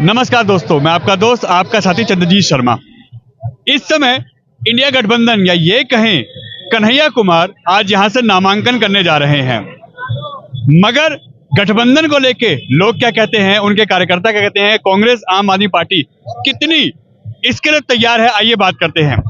नमस्कार दोस्तों, मैं आपका दोस्त आपका साथी चंद्रजीत शर्मा। इस समय इंडिया गठबंधन या ये कहें कन्हैया कुमार आज यहां से नामांकन करने जा रहे हैं। मगर गठबंधन को लेके लोग क्या कहते हैं, उनके कार्यकर्ता क्या कहते हैं, कांग्रेस आम आदमी पार्टी कितनी इसके लिए तैयार है, आइए बात करते हैं।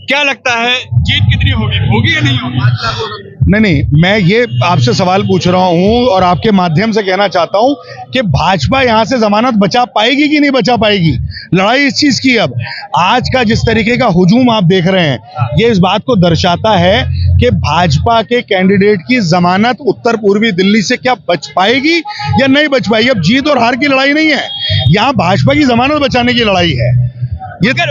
क्या लगता है जीत कितनी होगी या नहीं होगी? नहीं, मैं ये आपसे सवाल पूछ रहा हूं और आपके माध्यम से कहना चाहता हूं कि भाजपा यहां से जमानत बचा पाएगी कि नहीं बचा पाएगी। लड़ाई इस चीज की अब आज का जिस तरीके का हुजूम आप देख रहे हैं, ये इस बात को दर्शाता है कि भाजपा के कैंडिडेट की जमानत उत्तर पूर्वी दिल्ली से क्या बच पाएगी या नहीं बच पाएगी। अब जीत और हार की लड़ाई नहीं है, यहाँ भाजपा की जमानत बचाने की लड़ाई है।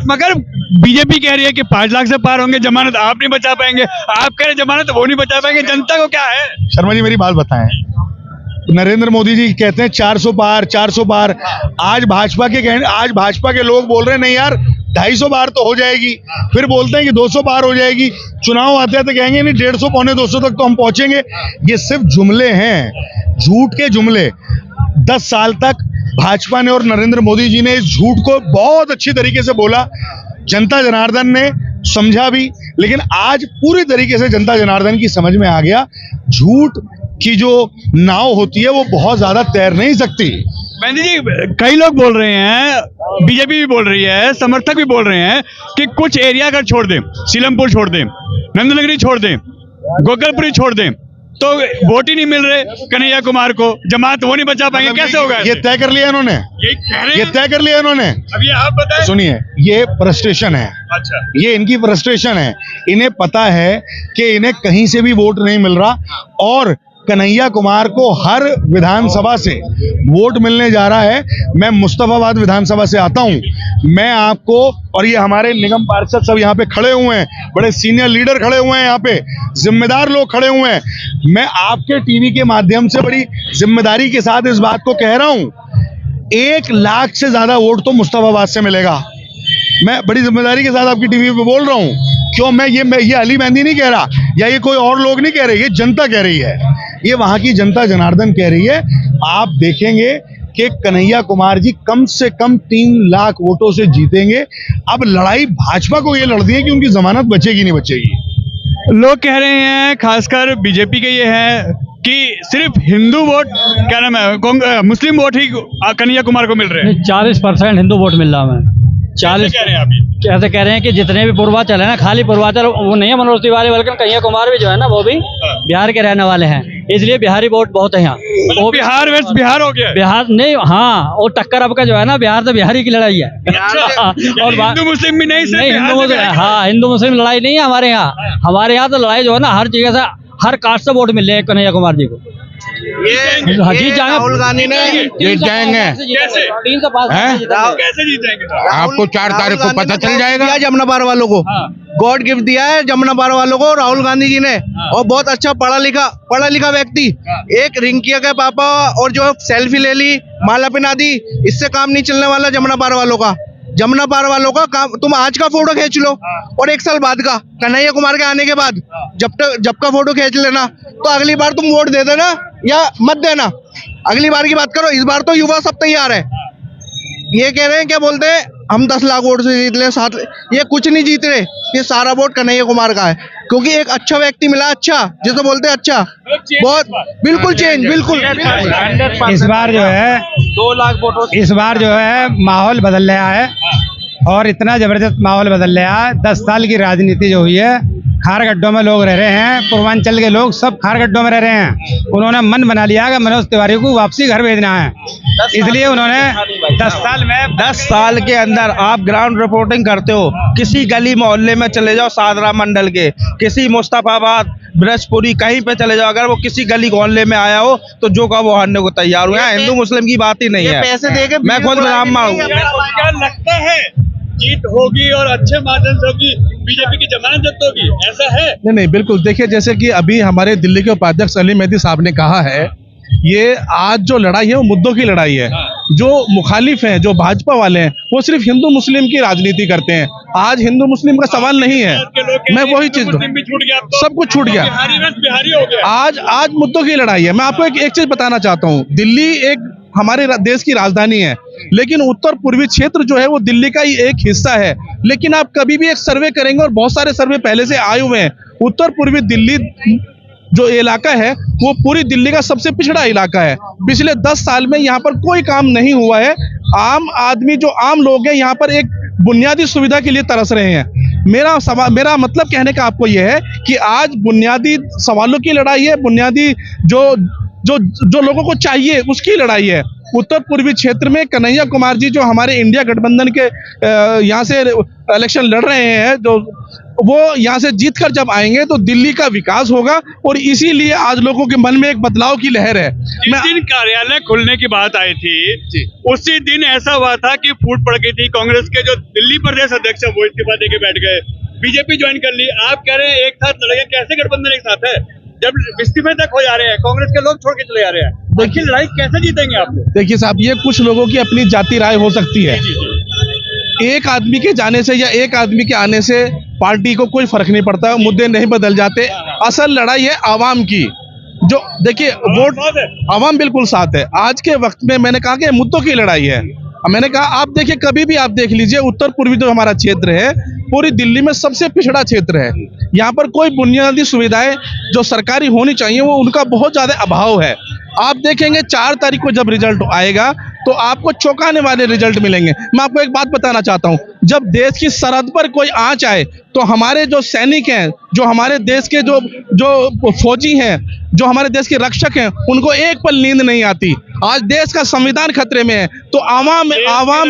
मगर बीजेपी कह रही है कि 5 लाख से पार होंगे, जमानत आप नहीं बचा पाएंगे। आप कह रहे जमानत वो नहीं बचा पाएंगे, जनता को क्या है? शर्मा जी मेरी बात बताएं, नरेंद्र मोदी जी कहते हैं 400 पार 400 पार। आज भाजपा के लोग बोल रहे हैं नहीं यार 250 पार तो हो जाएगी, फिर बोलते हैं कि 200 पार हो जाएगी। चुनाव आते हैं तो कहेंगे नहीं 150 पौने 200 तक तो हम पहुंचेंगे। ये सिर्फ जुमले हैं, झूठ के जुमले। 10 साल तक भाजपा ने और नरेंद्र मोदी जी ने इस झूठ को बहुत अच्छी तरीके से बोला, जनता जनार्दन ने समझा भी, लेकिन आज पूरी तरीके से जनता जनार्दन की समझ में आ गया झूठ की जो नाव होती है वो बहुत ज्यादा तैर नहीं सकती। मेहंदी जी, कई लोग बोल रहे हैं, बीजेपी भी बोल रही है, समर्थक भी बोल रहे हैं कि कुछ एरिया अगर छोड़ दें, सीलमपुर छोड़ दें, नंदनगरी छोड़ दें, गोकलपुरी छोड़ दें, तो वोट ही नहीं मिल रहे कन्हैया कुमार को, जमात वो नहीं बचा पाएंगे। कैसे होगा? ये तय कर लिया इन्होंने, ये तय कर लिया इन्होंने। अभी आप बताएं। सुनिए, ये फ्रस्ट्रेशन है। अच्छा, ये इनकी फ्रस्ट्रेशन है। इन्हें पता है कि इन्हें कहीं से भी वोट नहीं मिल रहा और कन्हैया कुमार को हर विधानसभा से वोट मिलने जा रहा है। मैं मुस्तफाबाद विधानसभा से आता हूं, मैं आपको, और ये हमारे निगम पार्षद सब यहाँ पे खड़े हुए हैं, बड़े सीनियर लीडर खड़े हुए हैं, यहाँ पे जिम्मेदार लोग खड़े हुए हैं। मैं आपके टीवी के माध्यम से बड़ी जिम्मेदारी के साथ इस बात को कह रहा हूं, 1 लाख से ज्यादा वोट तो मुस्तफाबाद से मिलेगा। मैं बड़ी जिम्मेदारी के साथ आपकी टीवी पे बोल रहा हूं। क्यों? मैं ये अली मेहंदी नहीं कह रहा या ये कोई और लोग नहीं कह रहे, ये जनता कह रही है, ये वहां की जनता जनार्दन कह रही है। आप देखेंगे कि कन्हैया कुमार जी कम से कम 3 लाख वोटों से जीतेंगे। अब लड़ाई भाजपा को ये लड़नी है कि उनकी जमानत बचेगी नहीं बचेगी। लोग कह रहे हैं, खासकर बीजेपी के ये है कि सिर्फ हिंदू वोट, क्या नाम है, मुस्लिम वोट ही कन्हैया कुमार को मिल रहे हैं। 40% हिंदू वोट मिल रहा है। 40 कह रहे हैं अभी, कैसे कह रहे हैं कि जितने भी पूर्वांचल है ना, खाली पूर्वांचल वो नहीं है मनोज तिवारी, बल्कि कन्हैया कुमार भी जो है ना वो भी बिहार के रहने वाले हैं, इसलिए बिहारी वोट बहुत है यहाँ। वो बिहार वेस्ट बिहार हो गया, बिहार नहीं, हाँ, वो टक्कर अब का जो है ना, बिहार तो बिहारी की लड़ाई है। और हिंदू मुस्लिम भी नहीं, हिंदू मुस्लिम, हाँ, हिंदू मुस्लिम लड़ाई नहीं है हमारे यहाँ। हमारे यहाँ तो लड़ाई जो है ना, हर जगह से हर कास्ट से वोट मिल रहे हैं कन्हैया कुमार जी को। ये राहुल गांधी ने जीत जाएंगे। कैसे? 3 से 5 कैसे जीतेंगे? आपको 4 तारीख को पता चल जाएगा। जमुना पार वालों को गॉड गिफ्ट दिया है, जमुना पार वालों को राहुल गांधी जी ने, और बहुत अच्छा पढ़ा लिखा व्यक्ति। एक रिंकिया के पापा और जो सेल्फी ले ली, माला पहना दी, इससे काम नहीं चलने वाला जमुना पार वालों का। जमुना पार वालों का काम, तुम आज का फोटो खींच लो और 1 साल बाद का, कन्हैया कुमार के आने के बाद जब का फोटो खींच लेना, तो अगली बार तुम वोट दे देना या मत देना। अगली बार की बात करो, इस बार तो युवा सब तैयार है। ये कह रहे हैं, क्या बोलते हैं, हम 10 लाख वोट से जीत ले, 7, ये कुछ नहीं जीत रहे। ये सारा वोट कन्हैया कुमार का है, क्योंकि एक अच्छा व्यक्ति मिला, अच्छा जैसे बोलते हैं, अच्छा बहुत बिल्कुल चेंज, बिल्कुल। इस बार जो है 2 लाख वोटों, इस बार जो है माहौल बदल रहा है और इतना जबरदस्त माहौल बदल रहा है। 10 साल की राजनीति जो हुई है, खार गड्ढों में लोग रह रहे हैं, पूर्वांचल के लोग सब खार गड्ढों में रह रहे हैं। उन्होंने मन बना लिया कि मनोज तिवारी को वापसी घर भेजना है, इसलिए उन्होंने 10 साल के अंदर आप ग्राउंड रिपोर्टिंग करते हो, किसी गली मोहल्ले में चले जाओ, सादरा मंडल के, किसी मुस्तफाबाद, ब्रजपुरी, कहीं पे चले जाओ, अगर वो किसी गली मोहल्ले में आया हो तो जो का वो हारने को तैयार हुआ है। हिंदू मुस्लिम की बात ही नहीं है। पैसे देके मैं खुद ब्राह्मण हूँ। क्या लगता है जीत होगी और अच्छे मार्जिन से होगी, बीजेपी की जमानत जब्त होगी, ऐसा है? नहीं, बिल्कुल। देखिए, जैसे कि अभी हमारे दिल्ली के उपाध्यक्ष अली मेहंदी साहब ने कहा है, ये आज जो लड़ाई है वो मुद्दों की लड़ाई है। जो मुखालिफ हैं, जो भाजपा वाले हैं, वो सिर्फ हिंदू मुस्लिम की राजनीति करते हैं। आज हिंदू मुस्लिम का सवाल नहीं है। मैं वही चीज, सब कुछ छूट गया। बिहारी हो गया। आज मुद्दों की लड़ाई है। मैं आपको एक चीज बताना चाहता हूँ। दिल्ली एक हमारे देश की राजधानी है, लेकिन उत्तर पूर्वी क्षेत्र जो है वो दिल्ली का ही एक हिस्सा है। लेकिन आप कभी भी एक सर्वे करेंगे, और बहुत सारे सर्वे पहले से आए हुए हैं, उत्तर पूर्वी दिल्ली जो इलाका है वो पूरी दिल्ली का सबसे पिछड़ा इलाका है। पिछले 10 साल में यहाँ पर कोई काम नहीं हुआ है। आम आदमी, जो आम लोग हैं, यहाँ पर एक बुनियादी सुविधा के लिए तरस रहे हैं। मेरा मतलब कहने का आपको यह है कि आज बुनियादी सवालों की लड़ाई है, बुनियादी जो लोगों को चाहिए उसकी लड़ाई है। उत्तर पूर्वी क्षेत्र में कन्हैया कुमार जी जो हमारे इंडिया गठबंधन के यहाँ से इलेक्शन लड़ रहे हैं, जो वो यहाँ से जीतकर जब आएंगे तो दिल्ली का विकास होगा, और इसीलिए आज लोगों के मन में एक बदलाव की लहर है। जिस दिन कार्यालय खुलने की बात आई थी उसी दिन ऐसा हुआ था कि फूट पड़ गई थी। कांग्रेस के जो दिल्ली प्रदेश अध्यक्ष है वो इस्तीफा देके बैठ गए, बीजेपी ज्वाइन कर ली। आप कह रहे हैं एक साथ लड़ेगा, कैसे गठबंधन एक साथ है जब इस्तीफे तक हो जा रहे हैं, कांग्रेस के लोग छोड़ के चले जा रहे हैं? देखिए लड़ाई कैसे जीतेंगे आप लोग? देखिए साहब, ये कुछ लोगों की अपनी जाति राय हो सकती है। एक आदमी के जाने से या एक आदमी के आने से पार्टी को कोई फर्क नहीं पड़ता, मुद्दे नहीं बदल जाते। असल लड़ाई है आवाम की। जो देखिए वोट आवाम बिल्कुल साथ है। आज के वक्त में मैंने कहा कि मुद्दों की लड़ाई है। मैंने कहा आप देखिए, कभी भी आप देख लीजिए, उत्तर पूर्वी जो हमारा क्षेत्र है पूरी दिल्ली में सबसे पिछड़ा क्षेत्र है। यहाँ पर कोई बुनियादी सुविधाएं जो सरकारी होनी चाहिए वो उनका बहुत ज्यादा अभाव है। आप देखेंगे 4 तारीख को जब रिजल्ट आएगा तो आपको चौंकाने वाले रिजल्ट मिलेंगे। मैं आपको एक बात बताना चाहता हूँ, जब देश की सरहद पर कोई आंच आए तो हमारे जो सैनिक हैं, जो हमारे देश के जो फौजी हैं, जो हमारे देश के रक्षक हैं, उनको एक पल नींद नहीं आती। आज देश का संविधान खतरे में है तो आवाम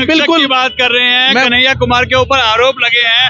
बिल्कुल की बात कर रहे हैं। कन्हैया कुमार के ऊपर आरोप लगे हैं,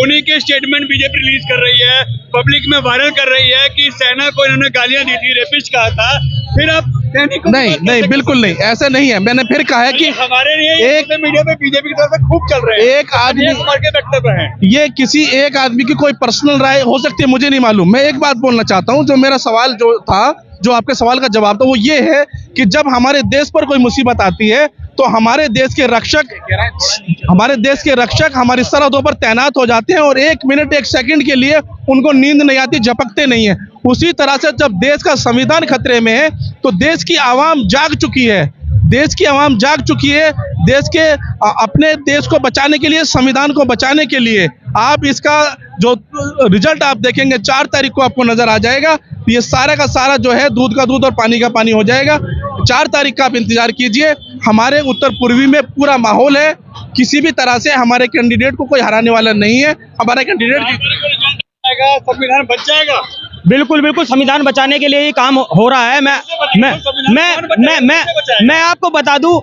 उन्हीं के स्टेटमेंट बीजेपी रिलीज कर रही है, पब्लिक में वायरल कर रही है कि सेना को इन्होंने गालियां दी थी, रेपिस्ट कहा था। फिर आप नहीं, बिल्कुल नहीं, ऐसा नहीं है। मैंने फिर कहा है कि हमारे लिए एक मीडिया पे बीजेपी की तरफ से खूब चल रहे हैं, एक आदमी कुमार के वक्तव्य हैं। ये किसी एक आदमी की कोई पर्सनल राय हो सकती है, मुझे नहीं मालूम। मैं एक बात बोलना चाहता हूँ, जो मेरा सवाल जो था, जो आपके सवाल का जवाब था, वो ये है कि जब हमारे देश पर कोई मुसीबत आती है तो हमारे देश के रक्षक हमारी सरहदों पर तैनात हो जाते हैं, और 1 मिनट 1 सेकंड के लिए उनको नींद नहीं आती, झपकते नहीं है। उसी तरह से जब देश का संविधान खतरे में है तो देश की आवाम जाग चुकी है। देश की आवाम जाग चुकी है। देश के अपने देश को बचाने के लिए, संविधान को बचाने के लिए आप इसका जो रिजल्ट आप देखेंगे 4 तारीख को आपको नजर आ जाएगा। ये सारा का सारा जो है दूध का दूध और पानी का पानी हो जाएगा। 4 तारीख का आप इंतजार कीजिए। हमारे उत्तर पूर्वी में पूरा माहौल है, किसी भी तरह से हमारे कैंडिडेट को कोई हराने वाला नहीं है। हमारा कैंडिडेट संविधान बच जाएगा। बिल्कुल बिल्कुल, संविधान बचाने के लिए ही काम हो रहा है। मैं आपको बता दूं,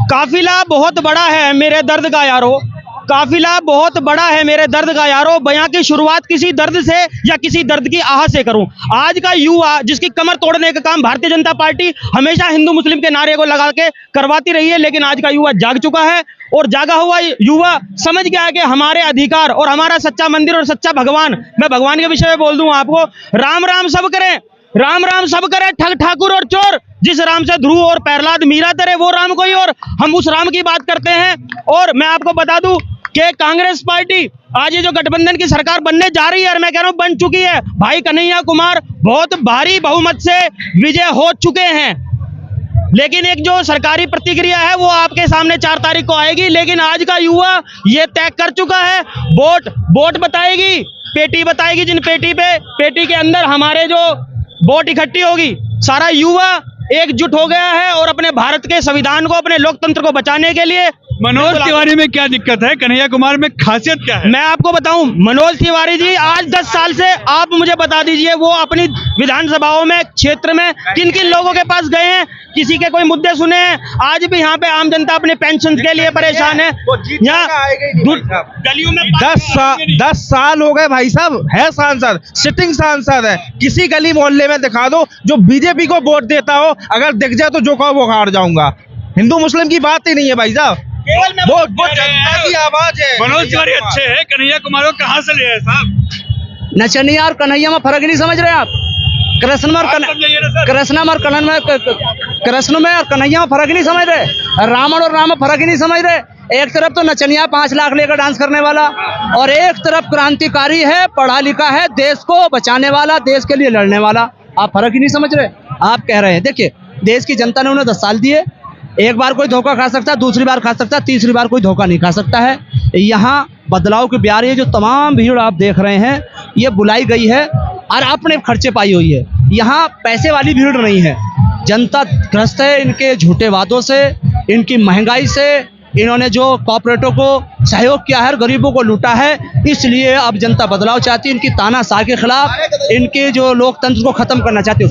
काफिला बहुत बड़ा है मेरे दर्द का यारो, काफिला बहुत बड़ा है मेरे दर्द का यारो। बयां की शुरुआत किसी दर्द से या किसी दर्द की आह से करूं। आज का युवा जिसकी कमर तोड़ने का काम भारतीय जनता पार्टी हमेशा हिंदू मुस्लिम के नारे को लगा के करवाती रही है, लेकिन आज का युवा जाग चुका है, और जागा हुआ युवा समझ गया कि हमारे अधिकार और हमारा सच्चा मंदिर और सच्चा भगवान, मैं भगवान के विषय में बोल दूं आपको, राम राम सब करें, राम राम सब करे, ठग ठाकुर और चोर। जिस राम से ध्रुव और प्रहलाद मीरा तरे वो राम कोई और, हम उस राम की बात करते हैं। और मैं आपको बता दूं कि कांग्रेस पार्टी आज ये जो गठबंधन की सरकार बनने जा रही है, और मैं कह रहा हूं बन चुकी है, भाई कन्हैया कुमार बहुत भारी बहुमत से विजय हो चुके हैं। लेकिन एक जो सरकारी प्रतिक्रिया है वो आपके सामने 4 तारीख को आएगी। लेकिन आज का युवा ये तय कर चुका है, वोट बताएगी, पेटी बताएगी, जिन पेटी के अंदर हमारे जो वोट इकट्ठी होगी, सारा युवा एकजुट हो गया है और अपने भारत के संविधान को, अपने लोकतंत्र को बचाने के लिए। मनोज तिवारी में क्या दिक्कत है? कन्हैया कुमार में खासियत क्या है? मैं आपको बताऊं, मनोज तिवारी जी आज 10 साल से, आप मुझे बता दीजिए, वो अपनी विधानसभाओं में, क्षेत्र में किन किन लोगों के पास गए हैं, किसी के कोई मुद्दे सुने हैं? आज भी यहाँ पे आम जनता अपने पेंशन के लिए परेशान है। यहाँ गलियों में 10 साल हो गए भाई साहब, है सांसद, सिटिंग सांसद है। किसी गली मोहल्ले में दिखा दो जो बीजेपी को वोट देता हो, अगर दिख जाए तो जो कहो वो हार जाऊंगा। हिंदू मुस्लिम की बात ही नहीं है भाई साहब, वो जनता की आवाज है। मनोज तिवारी अच्छे हैं, कन्हैया कुमार को कहाँ से ले आए साहब? नचनिया और कन्हैया में फर्क नहीं समझ रहे आप? कृष्ण में और कन्हैया में फर्क नहीं समझ रहे, रावण और राम में फर्क ही नहीं समझ रहे। एक तरफ तो नचनिया 5 लाख लेकर डांस करने वाला, और एक तरफ क्रांतिकारी है, पढ़ा लिखा है, देश को बचाने वाला, देश के लिए लड़ने वाला। आप फर्क ही नहीं समझ रहे। आप कह रहे हैं, देखिए देश की जनता ने उन्हें 10 साल दिए, एक बार कोई धोखा खा सकता है, दूसरी बार खा सकता है, तीसरी बार कोई धोखा नहीं खा सकता है। यहाँ बदलाव की ब्यार ये जो तमाम भीड़ आप देख रहे हैं, ये बुलाई गई है और अपने खर्चे पाई हुई है। यहाँ पैसे वाली भीड़ नहीं है, जनता ग्रस्त है इनके झूठे वादों से, इनकी महंगाई से। इन्होंने जो कॉर्पोरेटों को सहयोग किया है, गरीबों को लूटा है, इसलिए अब जनता बदलाव चाहती है। इनकी तानाशाही के खिलाफ, इनके जो लोकतंत्र को खत्म करना चाहती है।